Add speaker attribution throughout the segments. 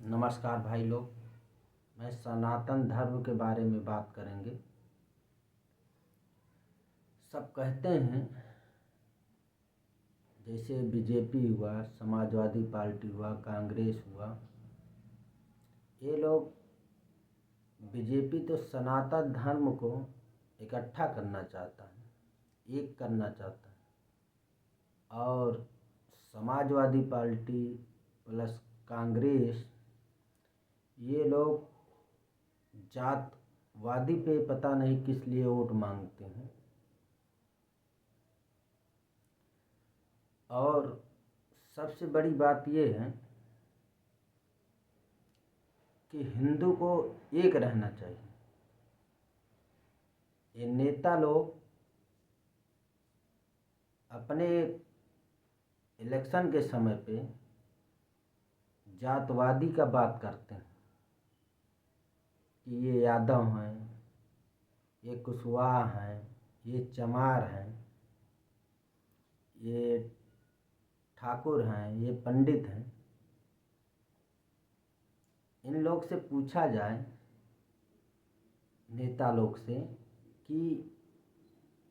Speaker 1: नमस्कार भाई लोग। मैं सनातन धर्म के बारे में बात करेंगे। सब कहते हैं जैसे बीजेपी हुआ, समाजवादी पार्टी हुआ, कांग्रेस हुआ, ये लोग बीजेपी तो सनातन धर्म को इकट्ठा करना चाहता है, एक करना चाहता है। और समाजवादी पार्टी प्लस कांग्रेस, ये लोग जातवादी पे पता नहीं किस लिए वोट मांगते हैं। और सबसे बड़ी बात ये है कि हिंदू को एक रहना चाहिए। ये नेता लोग अपने इलेक्शन के समय पे जातवादी का बात करते हैं कि ये यादव हैं, ये कुशवाहा हैं, ये चमार हैं, ये ठाकुर हैं, ये पंडित हैं। इन लोग से पूछा जाए, नेता लोग से, कि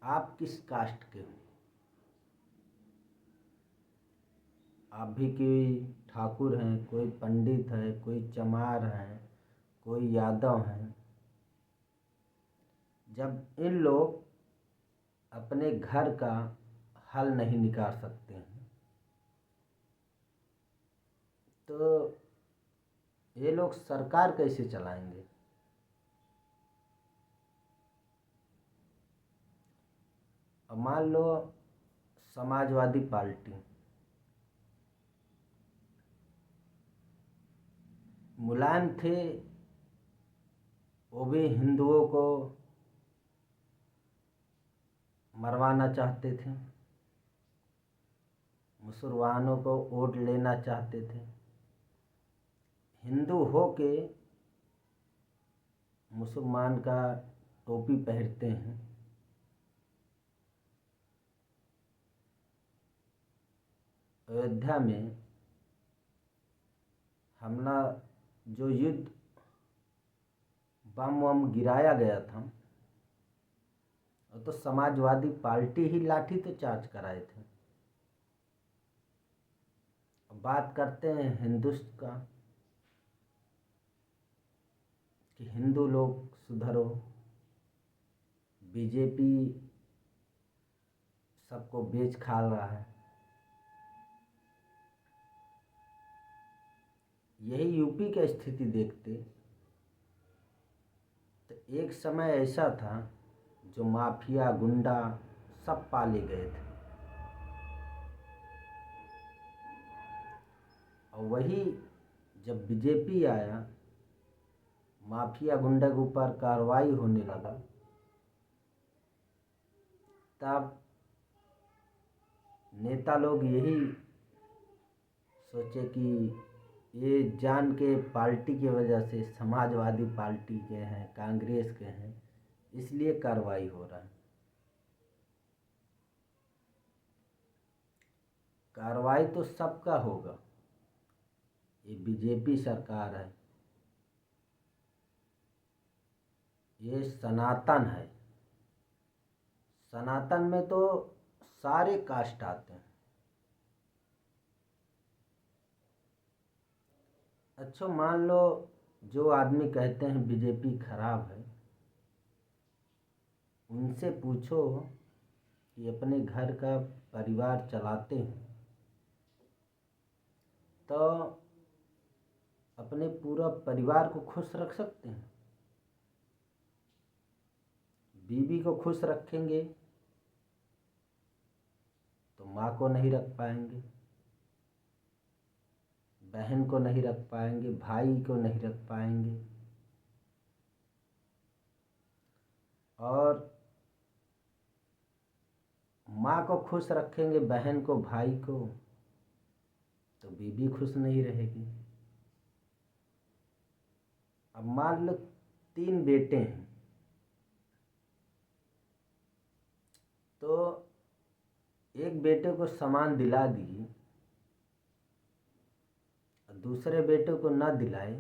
Speaker 1: आप किस कास्ट के हो। आप भी कोई ठाकुर हैं, कोई पंडित है, कोई चमार हैं, कोई यादव हैं। जब इन लोग अपने घर का हल नहीं निकाल सकते हैं तो ये लोग सरकार कैसे चलाएंगे। अब मान लो समाजवादी पार्टी मुलायम थे, वो भी हिंदुओं को मरवाना चाहते थे, मुसलमानों को वोट लेना चाहते थे। हिंदू हो के मुसलमान का टोपी पहनते हैं। अयोध्या में हमला, जो युद्ध बम वम गिराया गया था, तो समाजवादी पार्टी ही लाठी तो चार्ज कराए थे। बात करते हैं हिंदुत्व का कि हिंदू लोग सुधरो, बीजेपी सबको बेच खा रहा है। यही यूपी की स्थिति देखते तो एक समय ऐसा था जो माफिया गुंडा सब पाले गए थे, और वही जब बीजेपी आया, माफिया गुंडा के ऊपर कार्रवाई होने लगा, तब नेता लोग यही सोचे कि ये जान के पार्टी की वजह से समाजवादी पार्टी के हैं, कांग्रेस के हैं, इसलिए कार्रवाई हो रहा है। कार्रवाई तो सबका होगा। ये बीजेपी सरकार है, ये सनातन है। सनातन में तो सारे कास्ट आते हैं। अच्छा मान लो जो आदमी कहते हैं बीजेपी खराब है, उनसे पूछो कि अपने घर का परिवार चलाते हैं तो अपने पूरा परिवार को खुश रख सकते हैं। बीवी को खुश रखेंगे तो माँ को नहीं रख पाएंगे, बहन को नहीं रख पाएंगे, भाई को नहीं रख पाएंगे। और माँ को खुश रखेंगे, बहन को, भाई को, तो बीवी खुश नहीं रहेगी। अब मान लो 3 बेटे हैं, तो एक बेटे को सामान दिला दिए, दूसरे बेटे को न दिलाए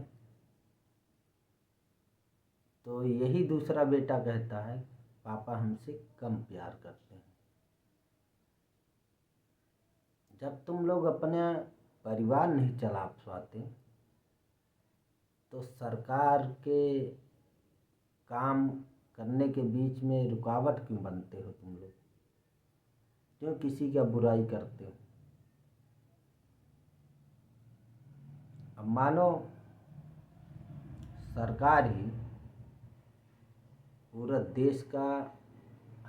Speaker 1: तो यही दूसरा बेटा कहता है पापा हमसे कम प्यार करते हैं। जब तुम लोग अपने परिवार नहीं चला पाते तो सरकार के काम करने के बीच में रुकावट क्यों बनते हो तुम लोग? क्यों किसी का बुराई करते हो? अब मानो सरकार ही पूरा देश का,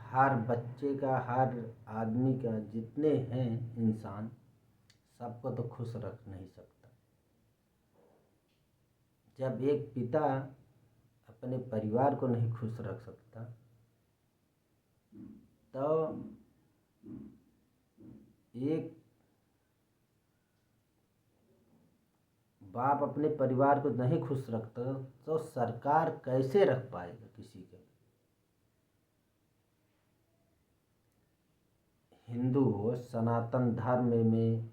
Speaker 1: हर बच्चे का, हर आदमी का, जितने हैं इंसान, सबको तो खुश रख नहीं सकता। जब एक पिता अपने परिवार को नहीं खुश रख सकता तो एक बाप अपने परिवार को नहीं खुश रखता तो सरकार कैसे रख पाएगा किसी के? हिंदू हो, सनातन धर्म में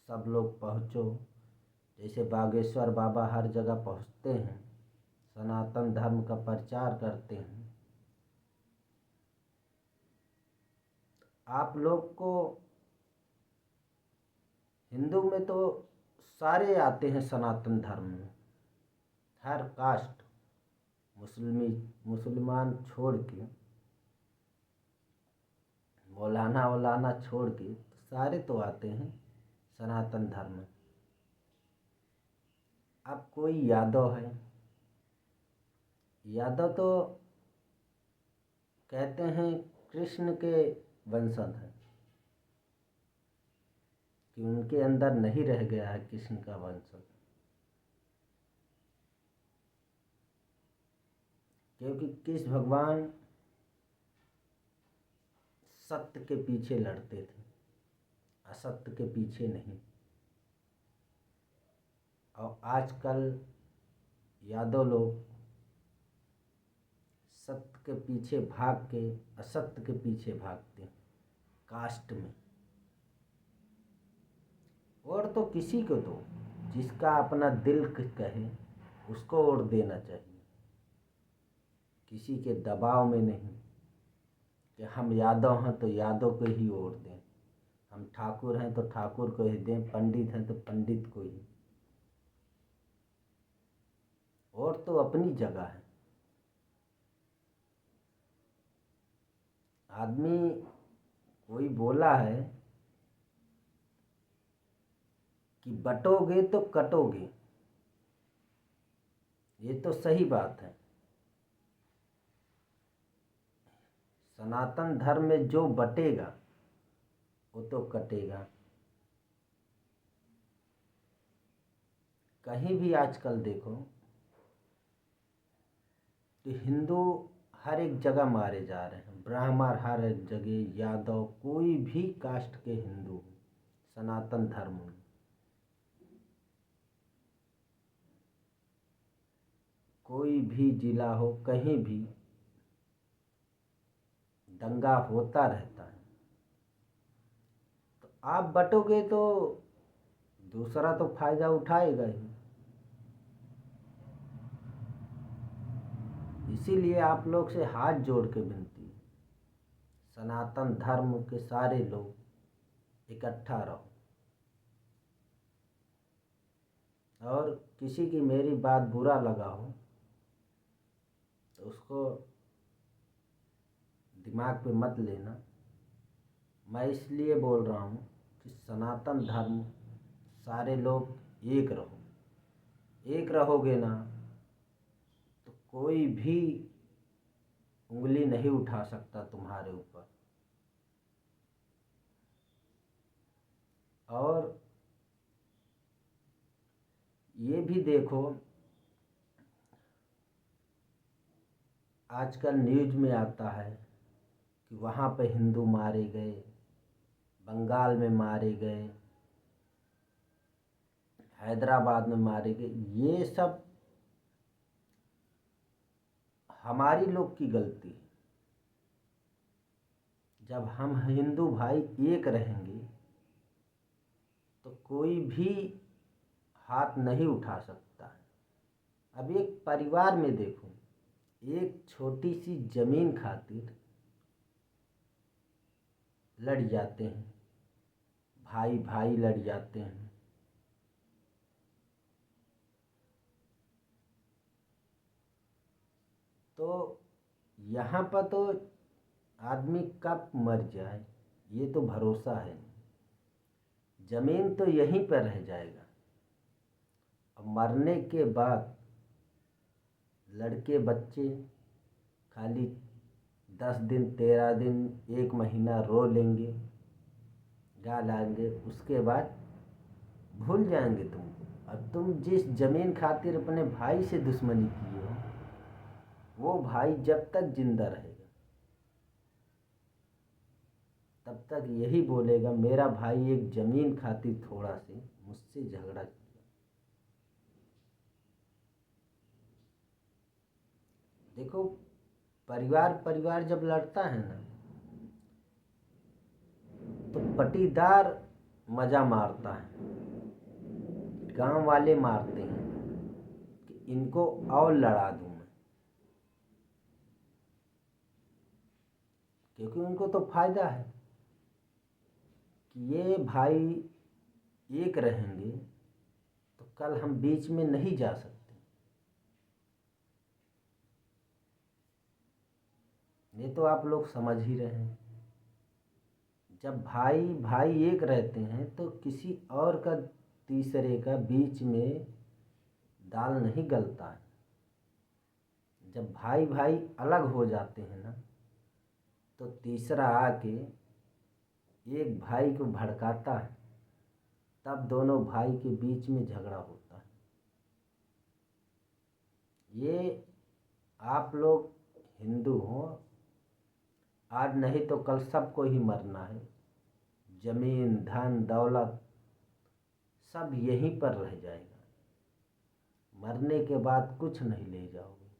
Speaker 1: सब लोग पहुँचो, जैसे बागेश्वर बाबा हर जगह पहुँचते हैं, सनातन धर्म का प्रचार करते हैं। आप लोग को हिंदू में तो सारे आते हैं, सनातन धर्म में हर कास्ट, मुसलमान छोड़ के, मौलाना छोड़ के सारे तो आते हैं सनातन धर्म में। अब कोई यादव है, यादव तो कहते हैं कृष्ण के वंशज हैं कि उनके अंदर नहीं रह गया है कृष्ण का वंशज, क्योंकि कृष्ण भगवान सत्य के पीछे लड़ते थे, असत्य के पीछे नहीं। और आजकल यादव लोग सत्य के पीछे भाग के असत्य के पीछे भागते हैं कास्ट में। और तो किसी को तो जिसका अपना दिल कहे उसको वोट देना चाहिए, किसी के दबाव में नहीं कि हम यादव हैं तो यादव को ही वोट दें, हम ठाकुर हैं तो ठाकुर को ही दें, पंडित हैं तो पंडित को ही। और तो अपनी जगह है। आदमी कोई बोला है कि बटोगे तो कटोगे, ये तो सही बात है। सनातन धर्म में जो बटेगा वो तो कटेगा। कहीं भी आजकल देखो तो हिंदू हर एक जगह मारे जा रहे हैं, ब्राह्मण हर एक जगह, यादव, कोई भी कास्ट के हिंदू सनातन धर्म में। कोई भी जिला हो, कहीं भी दंगा होता रहता है। तो आप बटोगे तो दूसरा तो फायदा उठाएगा ही। इसीलिए आप लोग से हाथ जोड़ के विनती है, सनातन धर्म के सारे लोग इकट्ठा रहो। और किसी की मेरी बात बुरा लगा हो तो उसको दिमाग पे मत लेना। मैं इसलिए बोल रहा हूँ कि सनातन धर्म सारे लोग एक रहो, एक रहोगे ना तो कोई भी उंगली नहीं उठा सकता तुम्हारे ऊपर। और ये भी देखो आजकल न्यूज़ में आता है कि वहाँ पे हिंदू मारे गए, बंगाल में मारे गए, हैदराबाद में मारे गए। ये सब हमारी लोग की गलती है। जब हम हिंदू भाई एक रहेंगे तो कोई भी हाथ नहीं उठा सकता है। अब एक परिवार में देखो, एक छोटी सी जमीन खातिर लड़ जाते हैं, भाई भाई लड़ जाते हैं। तो यहाँ पर तो आदमी कब मर जाए ये तो भरोसा है नहीं। जमीन तो यहीं पर रह जाएगा। अब मरने के बाद लड़के बच्चे खाली 10 दिन 13 दिन 1 महीना रो लेंगे, गा लाएंगे, उसके बाद भूल जाएंगे तुमको। अब तुम जिस जमीन खातिर अपने भाई से दुश्मनी किए हो, वो भाई जब तक जिंदा रहेगा तब तक यही बोलेगा मेरा भाई एक जमीन खातिर थोड़ा से मुझसे झगड़ा किया। देखो, परिवार परिवार जब लड़ता है ना, तो पटीदार मजा मारता है, गांव वाले मारते हैं कि इनको और लड़ा दूं मैं, क्योंकि उनको तो फायदा है कि ये भाई एक रहेंगे तो कल हम बीच में नहीं जा सकते। ये तो आप लोग समझ ही रहे हैं। जब भाई भाई एक रहते हैं तो किसी और का, तीसरे का बीच में दाल नहीं गलता है। जब भाई भाई अलग हो जाते हैं ना, तो तीसरा आके एक भाई को भड़काता है, तब दोनों भाई के बीच में झगड़ा होता है। ये आप लोग हिंदू हो, आज नहीं तो कल सबको ही मरना है। जमीन धन दौलत सब यहीं पर रह जाएगा। मरने के बाद कुछ नहीं ले जाओगे,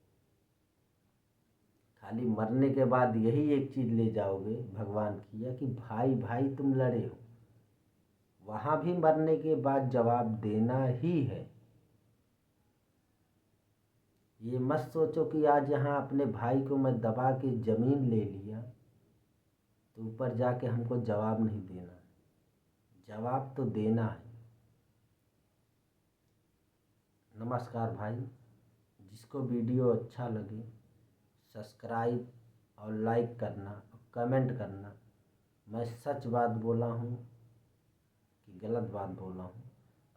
Speaker 1: खाली मरने के बाद यही एक चीज़ ले जाओगे भगवान की, कि भाई भाई तुम लड़े हो। वहाँ भी मरने के बाद जवाब देना ही है। ये मत सोचो कि आज यहाँ अपने भाई को मैं दबा के ज़मीन ले लिया तो ऊपर जाके हमको जवाब नहीं देना है। जवाब तो देना है। नमस्कार भाई। जिसको वीडियो अच्छा लगे सब्सक्राइब और लाइक करना और कमेंट करना। मैं सच बात बोला हूँ कि गलत बात बोला हूँ,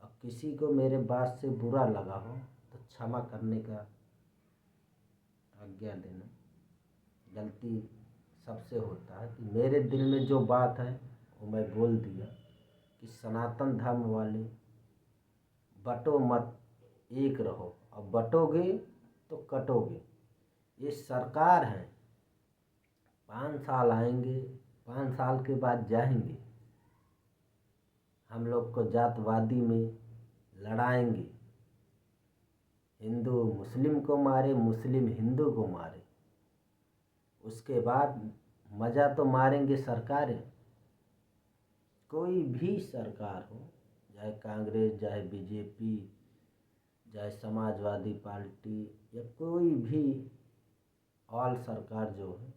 Speaker 1: और किसी को मेरे बात से बुरा लगा हो तो क्षमा करने का आज्ञा देना। गलती सबसे होता है कि मेरे दिल में जो बात है वो मैं बोल दिया कि सनातन धर्म वाले बटो मत, एक रहो, और बटोगे तो कटोगे। ये सरकार है, 5 साल आएंगे, 5 साल के बाद जाएंगे, हम लोग को जातवादी में लड़ाएंगे। हिंदू मुस्लिम को मारे, मुस्लिम हिंदू को मारे, उसके बाद मज़ा तो मारेंगे सरकारें। कोई भी सरकार हो, चाहे कांग्रेस, चाहे बीजेपी, चाहे समाजवादी पार्टी, या कोई भी ऑल सरकार जो है,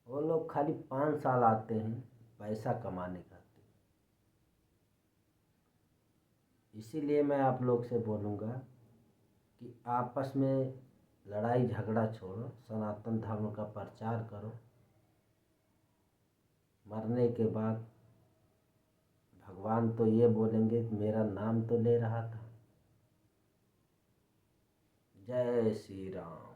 Speaker 1: वो लोग खाली 5 साल आते हैं पैसा कमाने खातिर। इसीलिए मैं आप लोग से बोलूँगा कि आपस में लड़ाई झगड़ा छोड़ो, सनातन धर्म का प्रचार करो। मरने के बाद भगवान तो ये बोलेंगे कि मेरा नाम तो ले रहा था। जय श्री राम।